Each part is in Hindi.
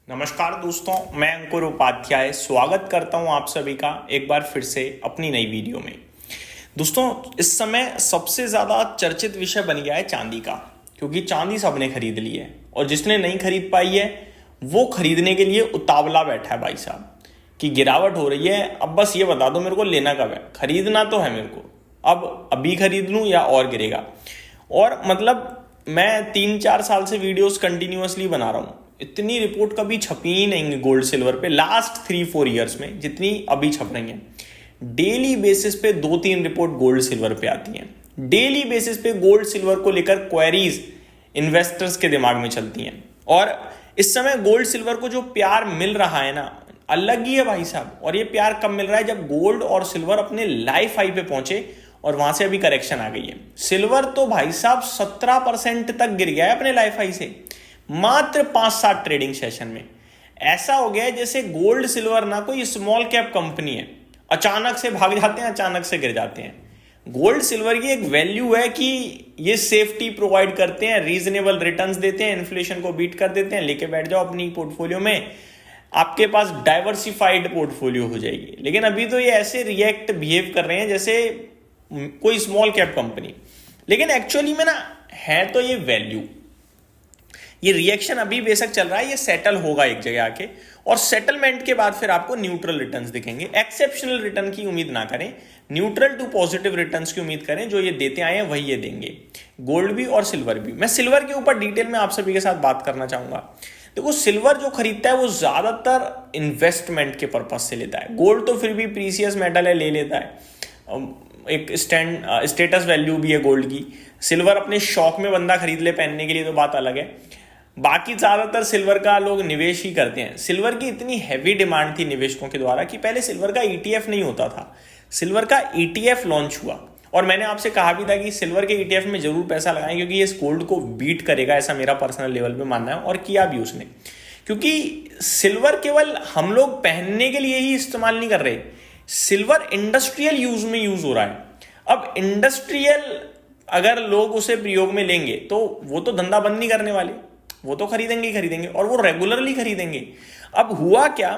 नमस्कार दोस्तों, मैं अंकुर उपाध्याय स्वागत करता हूं आप सभी का एक बार फिर से अपनी नई वीडियो में। दोस्तों, इस समय सबसे ज़्यादा चर्चित विषय बन गया है चांदी का, क्योंकि चांदी सबने खरीद ली है और जिसने नहीं खरीद पाई है वो खरीदने के लिए उतावला बैठा है भाई साहब कि गिरावट हो रही है, अब बस ये बता दो मेरे को लेना कब है। खरीदना तो है मेरे को, अब अभी खरीद लूँ या और गिरेगा। और मतलब मैं 3-4 साल से वीडियोस कंटिन्यूअसली बना रहा हूँ, इतनी रिपोर्ट कभी छपी ही नहीं गोल्ड सिल्वर पे लास्ट 3-4 ईयर्स में जितनी अभी छप रही हैं। डेली बेसिस पे 2-3 रिपोर्ट गोल्ड सिल्वर पे आती हैं। डेली बेसिस पे गोल्ड सिल्वर को लेकर क्वेरीज इन्वेस्टर्स के दिमाग में चलती हैं। और इस समय गोल्ड सिल्वर को जो प्यार मिल रहा है ना, अलग ही है भाई साहब। और ये प्यार कब मिल रहा है? जब गोल्ड और सिल्वर अपने लाइफ हाई पे पहुंचे और वहां से अभी करेक्शन आ गई है। सिल्वर तो भाई साहब 17% तक गिर गया है अपने लाइफ हाई से, मात्र 5-7 ट्रेडिंग सेशन में। ऐसा हो गया है जैसे गोल्ड सिल्वर ना कोई स्मॉल कैप कंपनी है, अचानक से भाग जाते हैं, अचानक से गिर जाते हैं। गोल्ड सिल्वर की एक वैल्यू है कि ये सेफ्टी प्रोवाइड करते हैं, रीजनेबल रिटर्न्स देते हैं, इन्फ्लेशन को बीट कर देते हैं। लेके बैठ जाओ अपनी पोर्टफोलियो में, आपके पास डाइवर्सिफाइड पोर्टफोलियो हो जाएगी। लेकिन अभी तो ये ऐसे रिएक्ट बिहेव कर रहे हैं जैसे कोई स्मॉल कैप कंपनी। लेकिन एक्चुअली में ना है तो ये वैल्यू। ये रिएक्शन अभी बेशक चल रहा है, ये सेटल होगा एक जगह आके, और सेटलमेंट के बाद फिर आपको न्यूट्रल रिटर्न्स दिखेंगे। एक्सेप्शनल रिटर्न की उम्मीद ना करें, न्यूट्रल टू पॉजिटिव रिटर्न्स की उम्मीद करें। जो ये देते आए हैं वही ये देंगे, गोल्ड भी और सिल्वर भी। मैं सिल्वर के ऊपर डिटेल में आप सभी के साथ बात करना चाहूंगा। देखो, सिल्वर जो खरीदता है वो ज्यादातर इन्वेस्टमेंट के पर्पज से लेता है। गोल्ड तो फिर भी प्रीसियस मेटल है, ले लेता है, एक स्टेटस वैल्यू भी है गोल्ड की। सिल्वर अपने शौक में बंदा खरीद ले पहनने के लिए तो बात अलग है। बाकी ज्यादातर सिल्वर का लोग निवेश ही करते हैं। सिल्वर की इतनी हैवी डिमांड थी निवेशकों के द्वारा कि पहले सिल्वर का ईटीएफ नहीं होता था, सिल्वर का ईटीएफ लॉन्च हुआ। और मैंने आपसे कहा भी था कि सिल्वर के ईटीएफ में जरूर पैसा लगाएं, क्योंकि ये गोल्ड को बीट करेगा, ऐसा मेरा पर्सनल लेवल पे मानना है। और किया भी उसने, क्योंकि सिल्वर केवल हम लोग पहनने के लिए ही इस्तेमाल नहीं कर रहे, सिल्वर इंडस्ट्रियल यूज में यूज हो रहा है। अब इंडस्ट्रियल अगर लोग उसे प्रयोग में लेंगे तो वो तो धंधा बंद नहीं करने वाले, वो तो खरीदेंगे ही खरीदेंगे, और वो रेगुलरली खरीदेंगे। अब हुआ क्या,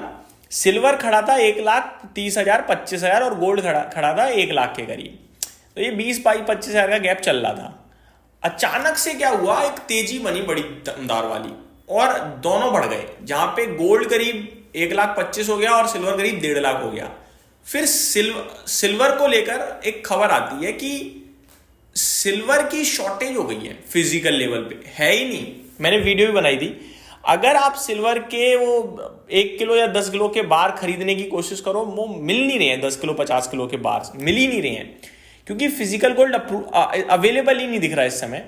सिल्वर खड़ा था 1,30,000 25,000 और गोल्ड खड़ा था 1 लाख के करीब। तो ये 20-25,000 का गैप चल रहा था। अचानक से क्या हुआ, एक तेजी बनी बड़ी दमदार वाली, और दोनों बढ़ गए। जहां पे गोल्ड करीब 1,25,000 हो गया और सिल्वर करीब 1.5 लाख हो गया। फिर सिल्वर को लेकर एक खबर आती है कि सिल्वर की शॉर्टेज हो गई है, फिजिकल लेवल पे है ही नहीं। मैंने वीडियो भी बनाई थी। अगर आप सिल्वर के वो 1 किलो या 10 किलो के बार खरीदने की कोशिश करो, वो मिल नहीं रहे हैं। 10 किलो 50 किलो के बार मिल ही नहीं रहे हैं, क्योंकि फिजिकल गोल्ड अवेलेबल ही नहीं दिख रहा इस समय।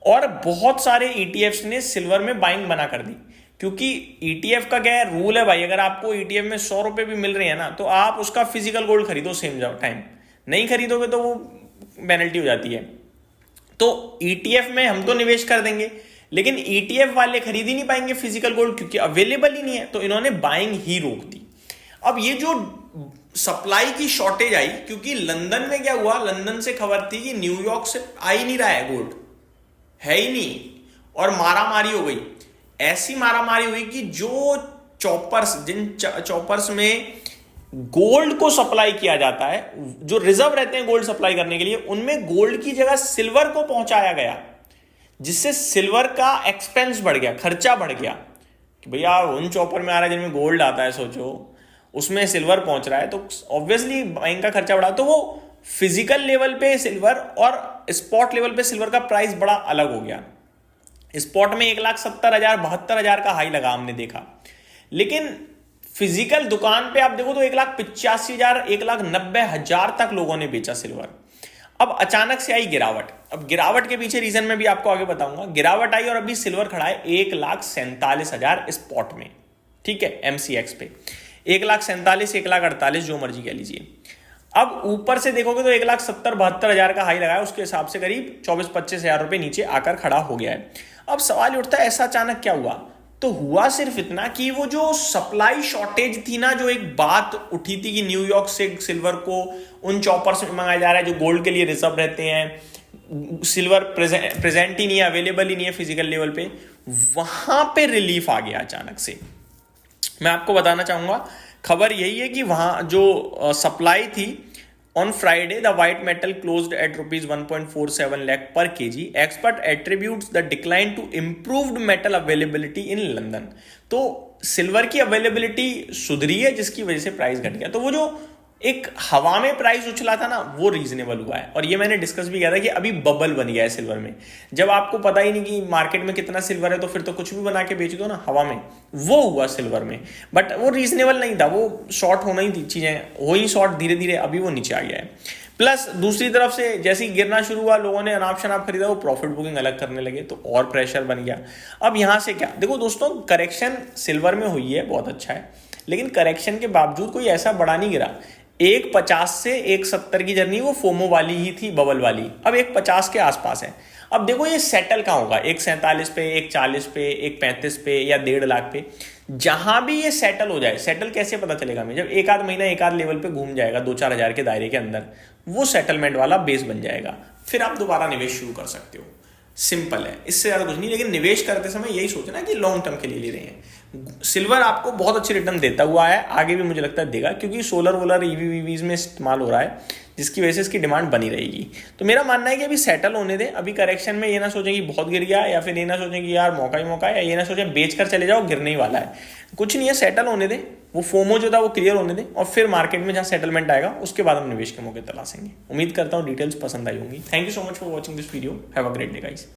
और बहुत सारे ईटीएफ्स ने सिल्वर में बाइंग बना कर दी, क्योंकि ईटीएफ का क्या है, रूल है भाई, अगर आपको ईटीएफ में 100 रुपए भी मिल रहे हैं ना, तो आप उसका फिजिकल गोल्ड खरीदो सेम टाइम। नहीं खरीदोगे तो वो पेनल्टी हो जाती है। तो ईटीएफ में हम तो निवेश कर देंगे, लेकिन ईटीएफ वाले खरीद ही नहीं पाएंगे फिजिकल गोल्ड, क्योंकि अवेलेबल ही नहीं है। तो इन्होंने बाइंग ही रोक दी। अब ये जो सप्लाई की शॉर्टेज आई, क्योंकि लंदन में क्या हुआ, लंदन से खबर थी कि न्यूयॉर्क से आ ही नहीं रहा है गोल्ड, है ही नहीं, और मारामारी हो गई। ऐसी मारामारी हुई कि जो जिन चॉपर्स में गोल्ड को सप्लाई किया जाता है, जो रिजर्व रहते हैं गोल्ड सप्लाई करने के लिए, उनमें गोल्ड की जगह सिल्वर को पहुंचाया गया, जिससे सिल्वर का एक्सपेंस बढ़ गया, खर्चा बढ़ गया। कि भैया उन चॉपर में आ रहा है जिनमें गोल्ड आता है, सोचो उसमें सिल्वर पहुंच रहा है, तो ऑब्वियसली बाइंग का खर्चा बढ़ा। तो वो फिजिकल लेवल पे सिल्वर और स्पॉट लेवल पे सिल्वर का प्राइस बड़ा अलग हो गया। स्पॉट में 1,70,000 72,000 का हाई लगा, हमने देखा। लेकिन फिजिकल दुकान पे आप देखो तो 1,85,000 1,90,000 तक लोगों ने बेचा सिल्वर। अब अचानक से आई गिरावट। अब गिरावट के पीछे रीजन मैं भी आपको आगे बताऊंगा। गिरावट आई और अभी सिल्वर खड़ा है 1,47,000 स्पॉट में, ठीक है, एमसीएक्स पे 1,47,000 1,48,000 जो मर्जी कह लीजिए। अब ऊपर से देखोगे तो 1,70,000 का हाई लगा है, उसके हिसाब से करीब 24-25,000 रुपए नीचे आकर खड़ा हो गया है। अब सवाल उठता है, ऐसा अचानक क्या हुआ? तो हुआ सिर्फ इतना कि वो जो सप्लाई शॉर्टेज थी ना, जो एक बात उठी थी कि न्यूयॉर्क से सिल्वर को उन चॉपर्स में मंगाया जा रहा है जो गोल्ड के लिए रिजर्व रहते हैं, सिल्वर प्रेजेंट ही नहीं है, अवेलेबल ही नहीं है फिजिकल लेवल पे, वहां पे रिलीफ आ गया अचानक से। मैं आपको बताना चाहूंगा, खबर यही है कि वहां जो सप्लाई थी on Friday the white metal closed at rupees 1.47 lakh per kg. Expert attributes the decline to improved metal availability in London. तो सिल्वर की अवेलेबिलिटी सुधरी है जिसकी वजह से प्राइस घट गया। तो वो जो एक हवा में प्राइस उछला था ना, वो रीजनेबल हुआ है। और ये मैंने डिस्कस भी किया था कि अभी बबल बन गया है सिल्वर में। जब आपको पता ही नहीं कि मार्केट में कितना सिल्वर है तो फिर तो कुछ भी बना के बेच दो ना हवा में, वो हुआ सिल्वर में। बट वो रीजनेबल नहीं था, वो शॉर्ट होना ही थी, चीजें हो ही शॉर्ट धीरे धीरे, अभी वो नीचे आ गया है। प्लस दूसरी तरफ से जैसे ही गिरना शुरू हुआ, लोगों ने अनाप शनाप खरीदा, वो प्रॉफिट बुकिंग अलग करने लगे, तो और प्रेशर बन गया। अब यहां से क्या, देखो दोस्तों, करेक्शन सिल्वर में हुई है, बहुत अच्छा है, लेकिन करेक्शन के बावजूद कोई ऐसा बड़ा नहीं गिरा। 1.50 से 1.70 की जर्नी वो फोमो वाली ही थी, बबल वाली, अब 1.50 के आसपास है। अब देखो ये सेटल कहाँ होगा, 1.47 पे, 1.40 पे, 1.35 पे या 1.5 लाख पे। जहां भी ये सेटल हो जाए, सेटल कैसे पता चलेगा हमें, जब एक आध महीना एक आध लेवल पे घूम जाएगा 2-4 हजार के दायरे के अंदर, वो सेटलमेंट वाला बेस बन जाएगा, फिर आप दोबारा निवेश शुरू कर सकते हो। सिंपल है, इससे ज्यादा कुछ नहीं। लेकिन निवेश करते समय यही सोचना कि लॉन्ग टर्म के लिए ले रहे हैं। सिल्वर आपको बहुत अच्छी रिटर्न देता हुआ है, आगे भी मुझे लगता है देगा, क्योंकि सोलर वोलर ईवी वीवीज में इस्तेमाल हो रहा है, जिसकी वजह से इसकी डिमांड बनी रहेगी। तो मेरा मानना है कि अभी सेटल होने दें। अभी करेक्शन में ये ना सोचें कि बहुत गिर गया, या फिर ये ना सोचें कि यार मौका ही मौका है, या ये ना सोचें बेच कर चले जाओ, गिरने ही वाला है। कुछ नहीं है, सेटल होने दें, वो फोमो जो था वो क्लियर होने दें, और फिर मार्केट में जहां सेटलमेंट आएगा उसके बाद हम निवेश के मौके तलाशेंगे। उम्मीद करता हूँ डिटेल्स पसंद आई होंगी। Thank you so much for watching this video. Have a great day guys.